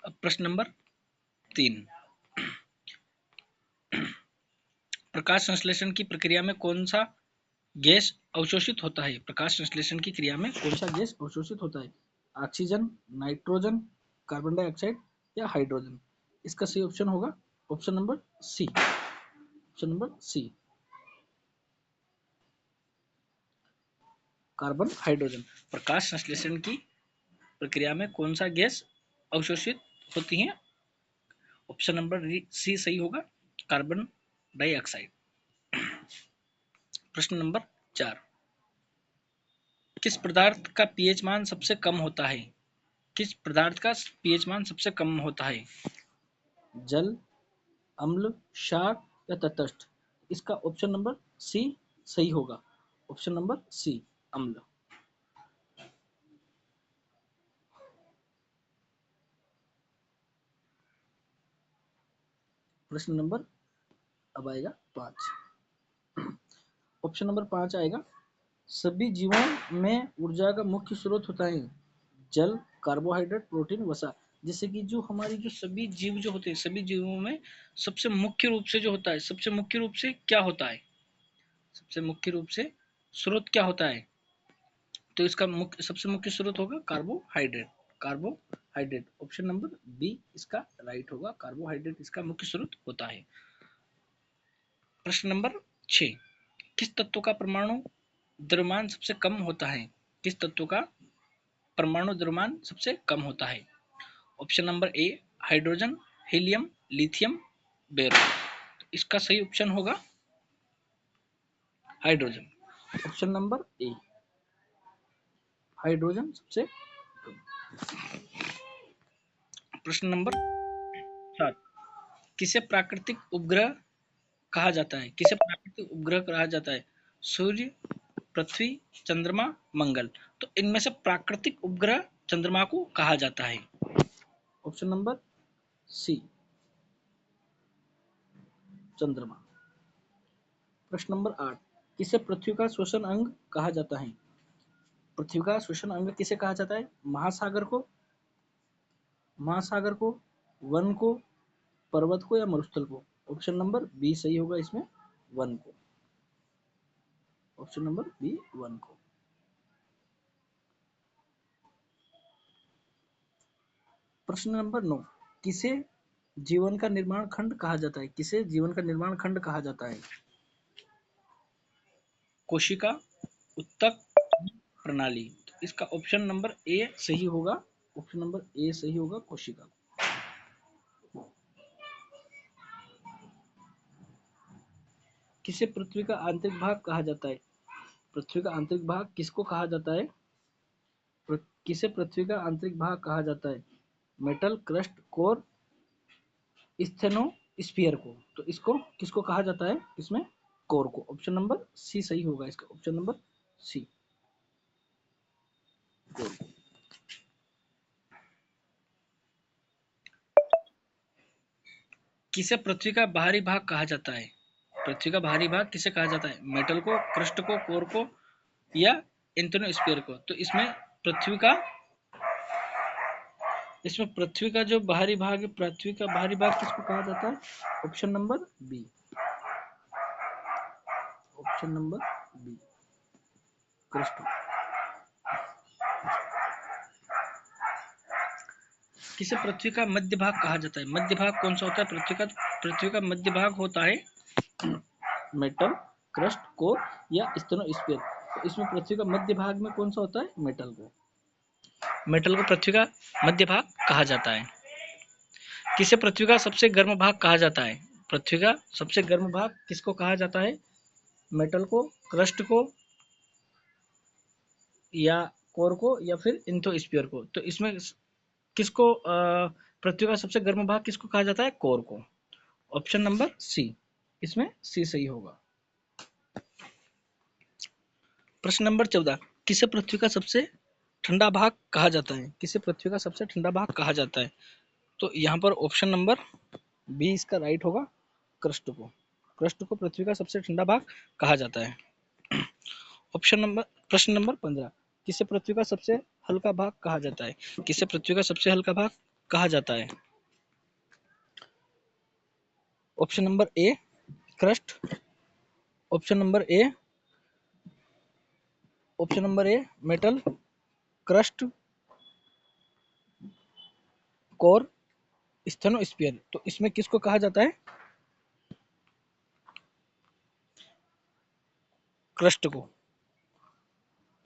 अब प्रश्न नंबर 3, प्रकाश संश्लेषण की प्रक्रिया में कौन सा गैस अवशोषित होता है? प्रकाश संश्लेषण की क्रिया में कौन सा गैस अवशोषित होता है? ऑक्सीजन, नाइट्रोजन, कार्बन डाइऑक्साइड या हाइड्रोजन? इसका सही ऑप्शन होगा option number C. Option number C, carbon, hydrogen. प्रकाश संश्लेषण की प्रक्रिया में कौन सा गैस अवशोषित होती है? ऑप्शन नंबर सी सही होगा, कार्बन डाइऑक्साइड। प्रश्न नंबर 4, किस पदार्थ का पीएच मान सबसे कम होता है? किस पदार्थ का पीएच मान सबसे कम होता है? जल, अम्ल, क्षार या तटस्थ? इसका ऑप्शन नंबर सी सही होगा, ऑप्शन नंबर सी, अम्ल। प्रश्न नंबर अब आएगा 5। ऑप्शन नंबर 5 आएगा, सभी जीवों में ऊर्जा का मुख्य स्रोत होता है जल, कार्बोहाइड्रेट, प्रोटीन, वसा। जैसे कि जो हमारी जो सभी जीव जो होते हैं, सभी जीवों में सबसे मुख्य रूप से जो होता है, सबसे मुख्य रूप से क्या होता है? सबसे मुख्य रूप से स्रोत क्या होता है? तो इसका मुख्य सबसे मुख्य स्रोत होगा carbohydrate. Carbohydrate, option number B इसका राइट होगा, कार्बोहाइड्रेट इसका मुख्य स्रोत होता है। प्रश्न नंबर 6, किस तत्व का परमाणु द्रव्यमान सबसे कम होता है? किस तत्व का परमाणु द्रव्यमान सबसे कम होता है? ऑप्शन नंबर ए, हाइड्रोजन, हीलियम, लिथियम, बेरोन। तो इसका सही ऑप्शन होगा हाइड्रोजन, ऑप्शन नंबर ए, हाइड्रोजन सबसे कम। प्रश्न नंबर 7, किसे प्राकृतिक उपग्रह कहा जाता है? किसे प्राकृतिक उपग्रह कहा जाता है? सूर्य, पृथ्वी, चंद्रमा, मंगल। तो इनमें से प्राकृतिक उपग्रह चंद्रमा को कहा जाता है, ऑप्शन नंबर सी, चंद्रमा। प्रश्न नंबर 8, किसे पृथ्वी का श्वसन अंग कहा जाता है? पृथ्वी का श्वसन अंग किसे कहा जाता है? महासागर को, वन को, पर्वत को या मरुस्थल को? ऑप्शन नंबर बी सही होगा इसमें, वन को, ऑप्शन नंबर बी, वन को। प्रश्न नंबर 9, किसे जीवन का निर्माण खंड कहा जाता है? किसे जीवन का निर्माण खंड कहा जाता है? कोशिका, उत्तक, प्रणाली। तो इसका ऑप्शन नंबर ए सही होगा, ऑप्शन नंबर ए सही होगा, कोशिका। किसे पृथ्वी का आंतरिक भाग कहा जाता है? पृथ्वी का आंतरिक भाग किसको कहा जाता है? किसे पृथ्वी का आंतरिक भाग कहा जाता है? मेटल, क्रस्ट, कोर, स्थेनोस्फीयर को। तो इसको किसको कहा जाता है? इसमें कोर को, ऑप्शन नंबर सी सही होगा इसका, ऑप्शन नंबर सी, कोर को। किसे पृथ्वी का बाहरी भाग कहा जाता है? पृथ्वी का बाहरी भाग किसे कहा जाता है? मेटल को, क्रस्ट को, कोर को या एंथोनोस्फीयर को? तो इसमें पृथ्वी का जो बाहरी भाग है, पृथ्वी का बाहरी भाग किसको कहा जाता है? Option number B, option number B, crust. किसे पृथ्वी का मध्य भाग कहा जाता है? मध्य भाग कौन सा होता है? पृथ्वी का मध्य भाग होता है मेटल, क्रस्ट, कोर या स्टेनोस्फीयर। तो इसमें पृथ्वी का मध्य भाग में कौन सा होता है? मेटल को, पृथ्वी का मध्य भाग कहा जाता है। किसे पृथ्वी का सबसे गर्म भाग कहा जाता है? पृथ्वी का सबसे गर्म भाग किसको कहा जाता है? मेटल को, क्रस्ट को या कोर को या फिर लिथोस्फीयर को? तो इसमें किसको पृथ्वी का सबसे गर्म भाग किसको कहा जाता है? कोर को, ऑप्शन नंबर सी, इसमें सी सही होगा। प्रश्न नंबर 14, किसे पृथ्वी का सबसे ठंडा भाग कहा जाता है? किसे पृथ्वी का सबसे ठंडा भाग कहा जाता है? तो यहाँ पर ऑप्शन नंबर बी इसका राइट होगा, क्रस्ट को। क्रस्ट को पृथ्वी का सबसे ठंडा भाग कहा जाता है। प्रश्न नंबर 15, किसे पृथ्वी का सबसे हल्का भाग कहा जाता है? किसे पृथ्वी का सबसे हल्का भाग कहा जाता है? Option number A crust, option number A metal, crust, core, asthenosphere. तो इसमें किसको कहा जाता है? क्रस्ट को।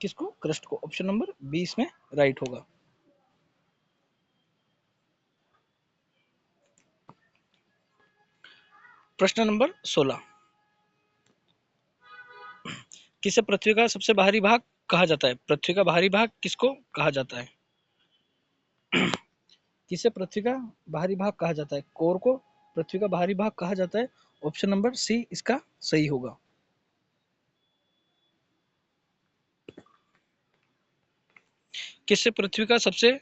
किसको? क्रस्ट को। ऑप्शन नंबर बी इसमें राइट होगा। प्रश्न नंबर 16, किसे पृथ्वी का सबसे बाहरी भाग कहा जाता है? पृथ्वी का बाहरी भाग किसको कहा जाता है? किसे पृथ्वी का बाहरी भाग कहा जाता है? कोर को पृथ्वी का बाहरी भाग कहा जाता है। ऑप्शन नंबर सी इसका सही होगा। किसे पृथ्वी का सबसे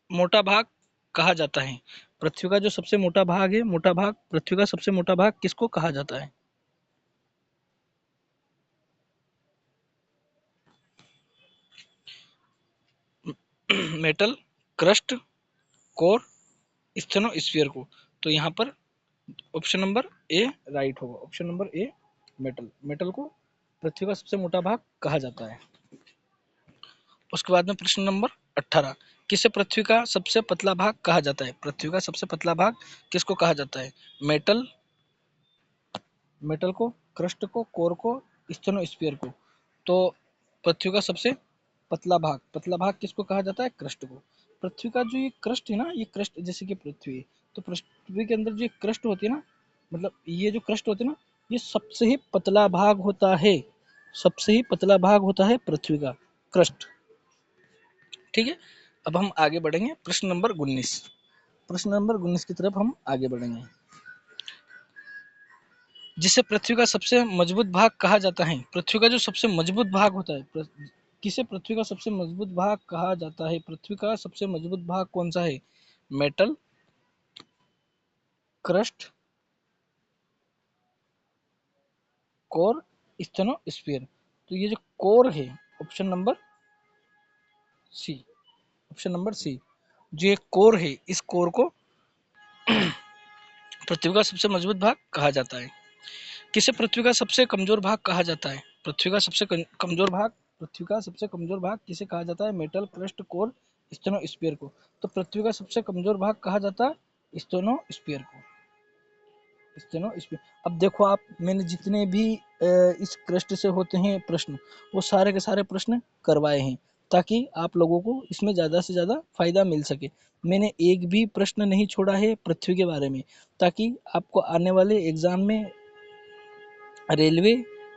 मोटा भाग कहा जाता है? पृथ्वी का जो सबसे मोटा भाग है, मोटा भाग, पृथ्वी का सबसे मोटा भाग किसको कहा जाता है? मेटल, क्रस्ट, कोर, स्टेनोस्फीयर को। तो यहाँ पर ऑप्शन नंबर ए राइट होगा। Option number A metal. Metal को पृथ्वी का सबसे मोटा भाग कहा जाता है। उसके बाद में प्रश्न नंबर 18, किसे पृथ्वी का सबसे पतला भाग कहा जाता है? पृथ्वी का सबसे पतला भाग किसको कहा जाता है? मेटल, मेटल को, क्रस्ट को, कोर को, स्टेनोस्फीयर को। तो पृथ्वी का सबसे पतला भाग किसको कहा जाता है? क्रस्ट को। पृथ्वी का जो ये क्रस्ट है ना, ये क्रस्ट जैसे कि पृथ्वी है, तो पृथ्वी के अंदर जो क्रस्ट होती है ना, मतलब ये जो क्रस्ट होती है ना, ये सबसे ही पतला भाग होता है। सबसे ही पतला भाग होता है पृथ्वी का क्रस्ट। ठीक है, अब हम आगे बढ़ेंगे प्रश्न नंबर 19। प्रश्न नंबर 19 की तरफ हम आगे बढ़ेंगे। जिसे पृथ्वी का सबसे मजबूत भाग कहा जाता है? पृथ्वी का जो सबसे मजबूत भाग होता है, किसे पृथ्वी का सबसे मजबूत भाग कहा जाता है? पृथ्वी का सबसे मजबूत भाग कौन सा है? Metal, crust, core, asthenosphere. तो ये जो कोर है, option number C, option number C, जो ये कोर है, इस कोर को पृथ्वी का सबसे मजबूत भाग कहा जाता है। किसे पृथ्वी का सबसे कमजोर भाग कहा जाता है? पृथ्वी का सबसे कमजोर भाग, पृथ्वी का सबसे कमजोर भाग किसे कहा जाता है? मेटल, क्रस्ट, कोर, स्टेनोस्फीयर को। तो पृथ्वी का सबसे कमजोर भाग कहा जाता है स्टेनोस्फीयर को। स्टेनोस्फीयर। अब देखो आप, मैंने जितने भी इस क्रस्ट से होते हैं प्रश्न, वो सारे के सारे प्रश्न करवाए हैं, ताकि आप लोगों को इसमें ज़्यादा से ज़्यादा फायदा मिल सके। मैंने एक भी प्रश्न नहीं छोड़ा है पृथ्वी के बारे में, ताकि आपको आने वाले एग्जाम में रेलवे,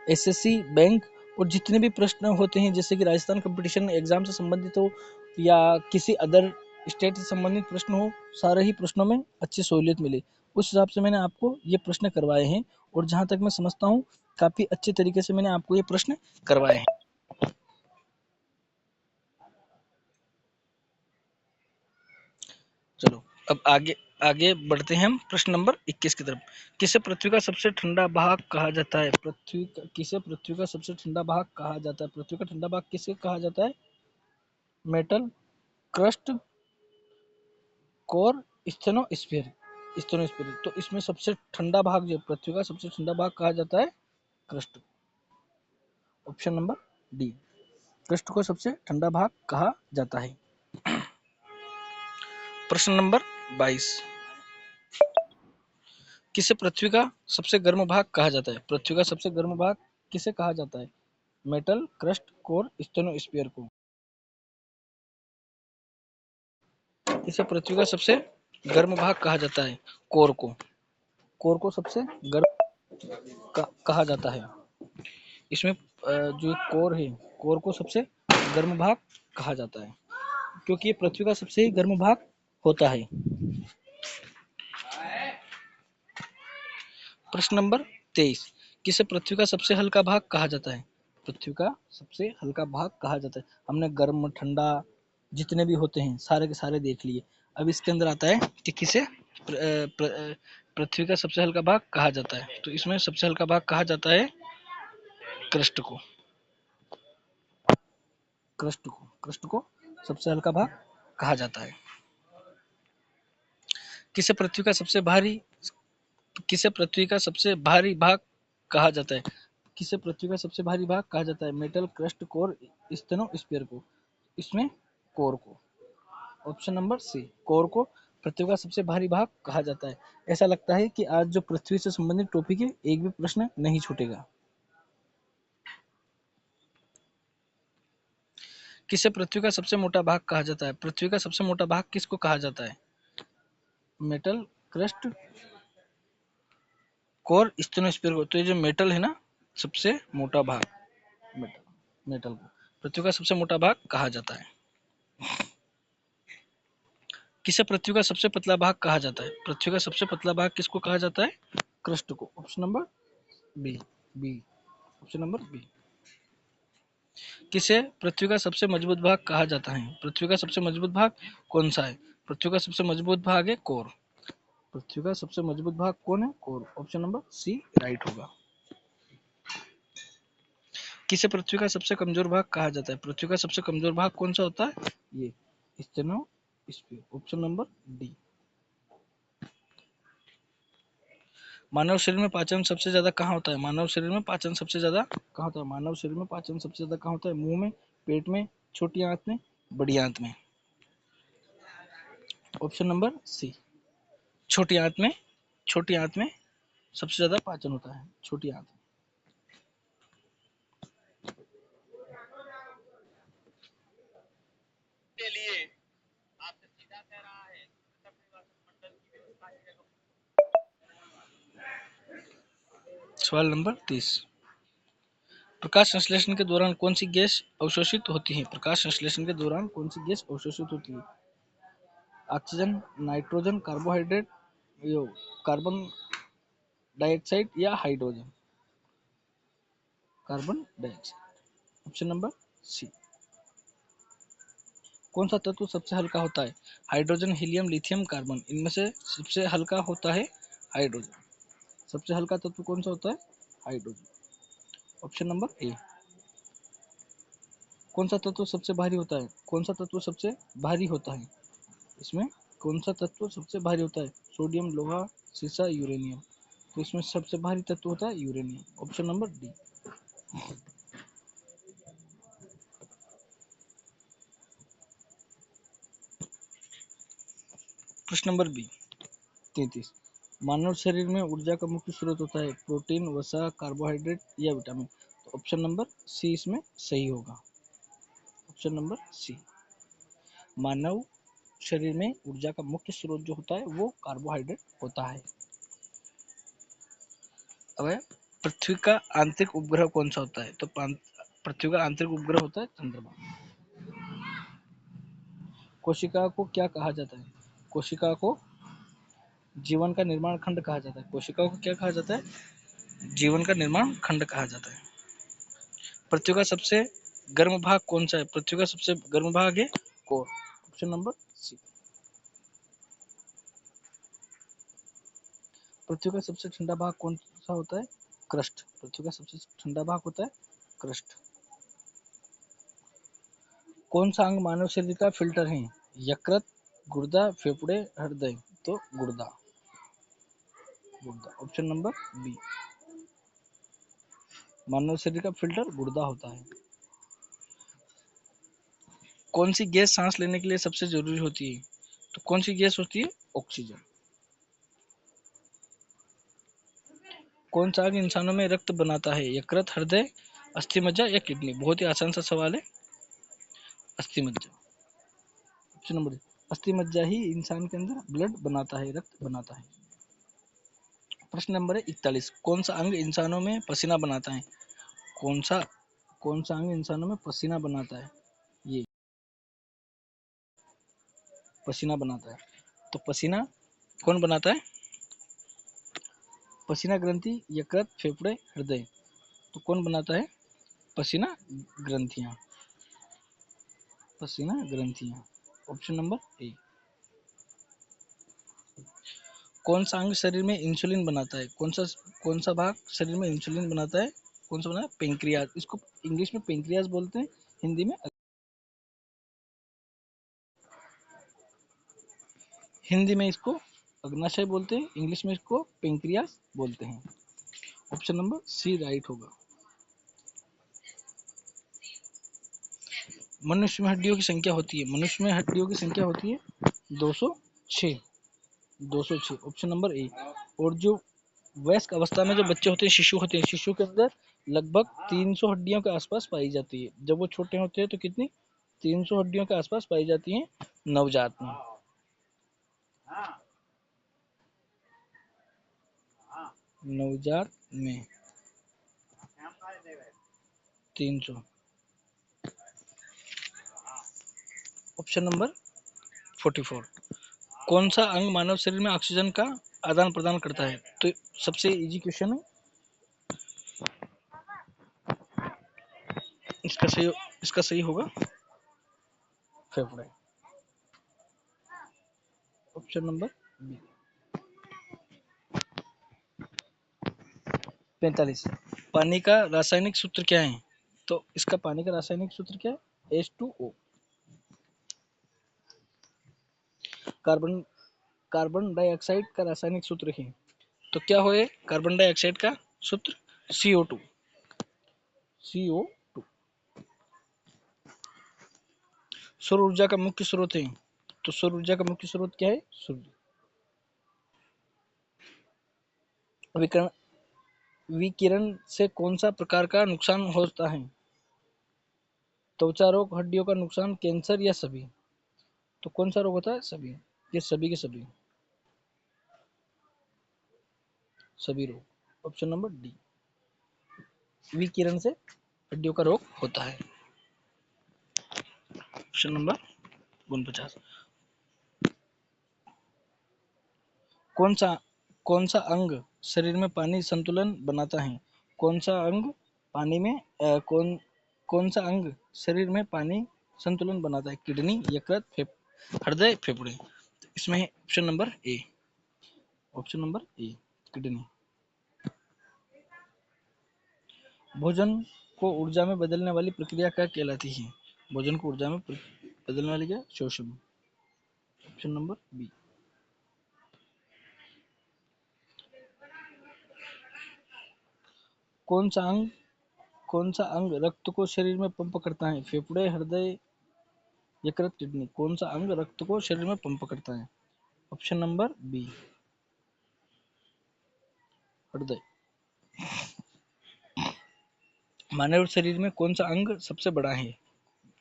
एसएससी, बैंक और जितने भी प्रश्न होते हैं, जैसे कि राजस्थान कंपटीशन एग्जाम से संबंधित हो या किसी अदर स्टेट से संबंधित प्रश्न हो, सारे ही प्रश्नों में अच्छी सहूलियत मिले, उस हिसाब से मैंने आपको ये प्रश्न करवाए हैं। और जहाँ तक मैं समझता हूँ, काफ़ी अच्छे तरीके से मैंने आपको ये प्रश्न करवाए हैं। चलो अब आगे आगे बढ़ते हैं हम प्रश्न नंबर 21 की तरफ। किसे पृथ्वी का सबसे ठंडा भाग कहा जाता है? किसे पृथ्वी का सबसे ठंडा भाग कहा जाता है? पृथ्वी का ठंडा भाग किसे कहा जाता है? Metal, crust, core, asthenosphere. Asthenosphere. तो इसमें सबसे ठंडा भाग, जो पृथ्वी का सबसे ठंडा भाग कहा जाता है, crust. Option number D, crust को सबसे ठंडा भाग कहा जाता है। प्रश्न नंबर 22, किसे पृथ्वी का सबसे गर्म भाग कहा जाता है? पृथ्वी का सबसे गर्म भाग किसे कहा जाता है? मेटल, क्रस्ट, कोर, स्टेनोस्फीयर को। इसे पृथ्वी का सबसे गर्म भाग कहा जाता है, कोर को। कोर को सबसे गर्म कहा जाता है। इसमें जो कोर है, कोर को सबसे गर्म भाग कहा जाता है, क्योंकि ये पृथ्वी का सबसे गर्म भाग होता है। प्रश्न नंबर 23, किसे पृथ्वी का सबसे हल्का भाग कहा जाता है? पृथ्वी का सबसे हल्का भाग कहा जाता है। हमने गर्म, ठंडा जितने भी होते हैं सारे के सारे देख लिए। अब इसके अंदर आता है कि किसे पृथ्वी का सबसे हल्का भाग कहा जाता है। तो इसमें सबसे हल्का भाग कहा जाता है क्रस्ट को। क्रस्ट को सबसे हल्का भाग कहा जाता है। किसे पृथ्वी का सबसे भारी भाग कहा जाता है? किसे पृथ्वी का सबसे भारी भाग कहा जाता है? मेटल, क्रस्ट, कोर, स्टेनोस्फीयर को? इसमें कोर को। ऑप्शन नंबर सी, कोर को पृथ्वी का सबसे भारी भाग कहा जाता है। ऐसा लगता है कि आज जो पृथ्वी से संबंधित टॉपिक है, एक भी प्रश्न नहीं छूटेगा। किसे पृथ्वी का सबसे मोटा भाग कहा जाता है? पृथ्वी का सबसे मोटा भाग किसको कहा जाता है? मेटल, क्रस्ट, कोर, स्टेनोस्फीयर को। तो ये जो मेटल है ना, सबसे मोटा भाग, मेटल को पृथ्वी का सबसे मोटा भाग कहा जाता है। किसे पृथ्वी का सबसे पतला भाग कहा जाता है? पृथ्वी का सबसे पतला भाग किसको कहा जाता है? क्रस्ट को। Option number B, B, option number B. किसे पृथ्वी का सबसे मजबूत भाग कहा जाता है? पृथ्वी का सबसे मजबूत भाग कौन सा है? पृथ्वी का सबसे मजबूत भाग है कोर। पृथ्वी का सबसे मजबूत भाग कौन है? Core. Option number C right होगा। किसे पृथ्वी का सबसे कमजोर भाग कहा जाता है? पृथ्वी का सबसे कमजोर भाग कौन सा होता है? ये स्टेनोस्फीयर। Option number D. मानव शरीर में पाचन सबसे ज्यादा कहाँ होता है? मानव शरीर में पाचन सबसे ज्यादा कहाँ होता है? मानव शरीर में पाचन सबसे ज्यादा कहाँ होता है? मुंह में, पेट में, छोटी आंत में, बड़ी आंत में? ऑप्शन नंबर सी, छोटी आंत में। छोटी आंत में सबसे ज्यादा पाचन होता है, छोटी आंत में। सवाल नंबर 30। प्रकाश संश्लेषण के दौरान कौन सी गैस अवशोषित होती है? प्रकाश संश्लेषण के दौरान कौन सी गैस अवशोषित होती है? Oxygen, nitrogen, carbohydrate, carbon dioxide या hydrogen? Carbon dioxide. Option number C. कौन सा तत्व सबसे हल्का होता है? Hydrogen, helium, lithium, carbon? इनमें से सबसे हल्का होता है हाइड्रोजन। सबसे हल्का तत्व कौन सा होता है? हाइड्रोजन। Option number A. कौन सा तत्व सबसे भारी होता है? कौन सा तत्व सबसे भारी होता है? इसमें कौन सा तत्व सबसे भारी होता है? सोडियम, लोहा, सीसा, यूरेनियम? तो इसमें सबसे भारी तत्व होता है यूरेनियम। Option number D. प्रश्न नंबर बी 33। मानव शरीर में ऊर्जा का मुख्य स्रोत होता है प्रोटीन, वसा, कार्बोहाइड्रेट या विटामिन? तो ऑप्शन नंबर सी इसमें सही होगा। ऑप्शन नंबर सी। मानव शरीर में ऊर्जा का मुख्य स्रोत जो होता है वो कार्बोहाइड्रेट होता है। अब पृथ्वी का आंतरिक उपग्रह कौन सा होता है? तो पृथ्वी का आंतरिक उपग्रह होता है चंद्रमा। कोशिका को क्या कहा जाता है? कोशिका को जीवन का निर्माण खंड कहा जाता है। कोशिका को क्या कहा जाता है? जीवन का निर्माण खंड कहा जाता है। पृथ्वी का सबसे गर्म भाग कौन सा है? पृथ्वी का सबसे गर्म भाग है कोर। Option number C. पृथ्वी का सबसे ठंडा भाग कौन सा होता है? क्रस्ट। पृथ्वी का सबसे ठंडा भाग होता है क्रस्ट। कौन सा अंग मानव शरीर का फिल्टर है? यकृत, गुर्दा, फेफड़े, हृदय? तो गुर्दा। गुर्दा। Option number B. मानव शरीर का फिल्टर गुर्दा होता है। कौन सी गैस सांस लेने के लिए सबसे जरूरी होती है? तो कौन सी गैस होती है? ऑक्सीजन। कौन सा अंग इंसानों में रक्त बनाता है? यकृत, हृदय, अस्थि मज्जा या किडनी? बहुत ही आसान सा सवाल है। अस्थि मज्जा। ऑप्शन नंबर अस्थि मज्जा ही इंसान के अंदर ब्लड बनाता है, रक्त बनाता है। प्रश्न नंबर है 41। कौन सा अंग इंसानों में पसीना बनाता है? कौन सा अंग इंसानों में पसीना बनाता है? ये पसीना बनाता है। तो पसीना कौन बनाता है? पसीना ग्रंथि, यकृत, फेफड़े, हृदय? तो कौन बनाता है? पसीना ग्रंथियां। पसीना ग्रंथियां। Option number A. कौन सा अंग शरीर में इंसुलिन बनाता है? कौन सा भाग शरीर में इंसुलिन बनाता है? कौन सा बनाता है? पेंक्रियाज। इसको इंग्लिश में पेंक्रियाज बोलते हैं, हिंदी में इसको अग्नाशय बोलते हैं, इंग्लिश में इसको पेंक्रियास बोलते हैं। ऑप्शन नंबर सी राइट होगा। मनुष्य में हड्डियों की संख्या होती है, मनुष्य में हड्डियों की संख्या होती है 206। 206 ऑप्शन नंबर ए। और जो वयस्क अवस्था में जो बच्चे होते हैं, शिशु होते हैं, शिशु के अंदर लगभग 300 हड्डियों के आसपास पाई जाती है। जब वो छोटे होते हैं तो कितनी 300 हड्डियों के आसपास पाई जाती हैं नवजात में। नवजात में 300। Option number 44। कौन सा अंग मानव शरीर में ऑक्सीजन का आदान प्रदान करता है? तो सबसे इजी क्वेश्चन है, इसका सही होगा फेफड़े। Option number B. 45। पानी का रासायनिक सूत्र क्या है? तो इसका पानी का रासायनिक सूत्र क्या है? H2O। कार्बन डाइऑक्साइड का रासायनिक सूत्र है, तो क्या होए कार्बन डाइऑक्साइड का सूत्र? CO2। CO2। सौर ऊर्जा का मुख्य स्रोत है, तो सौर ऊर्जा का मुख्य स्रोत क्या है? सूर्य। विकिरण से कौन सा प्रकार का नुकसान होता है? त्वचा रोग, हड्डियों का नुकसान, कैंसर या सभी? तो कौन सा रोग होता है? सभी। ये सभी के सभी, सभी रोग। Option number D. विकिरण से हड्डियों का रोग होता है। Option number 49। कौन सा अंग शरीर में पानी संतुलन बनाता है? कौन सा अंग पानी में कौन सा अंग शरीर में पानी संतुलन बनाता है? किडनी, यकृत, हृदय, फेफड़े? इसमें ऑप्शन नंबर ए। ऑप्शन नंबर ए, किडनी। भोजन को ऊर्जा में बदलने वाली प्रक्रिया क्या कहलाती है? भोजन को ऊर्जा में बदलने वाली क्या? शोषण। Option number B. कौन सा अंग रक्त को शरीर में पंप करता है? फेफड़े, हृदय, यकृत, किडनी? कौन सा अंग रक्त को शरीर में पंप करता है? ऑप्शन नंबर बी, हृदय। मानव शरीर में कौन सा अंग सबसे बड़ा है?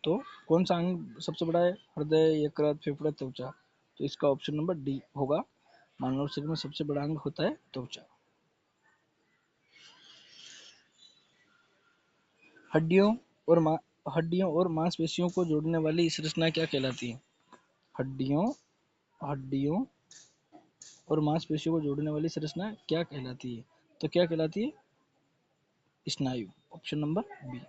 तो कौन सा अंग सबसे बड़ा है? हृदय, यकृत, फेफड़ा, त्वचा? तो इसका ऑप्शन नंबर डी होगा। मानव शरीर में सबसे बड़ा अंग होता है त्वचा। हड्डियों और मांसपेशियों को जोड़ने वाली संरचना क्या कहलाती है? हड्डियों और मांसपेशियों को जोड़ने वाली संरचना क्या कहलाती है? तो क्या कहलाती है? स्नायु। Option number B.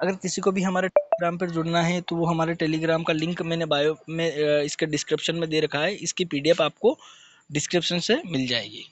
अगर किसी को भी हमारे टेलीग्राम पर जुड़ना है तो वो हमारे टेलीग्राम का लिंक मैंने बायो में इसके डिस्क्रिप्शन में दे रखा है। इसकी PDF आपको डिस्क्रिप्शन से मिल जाएगी।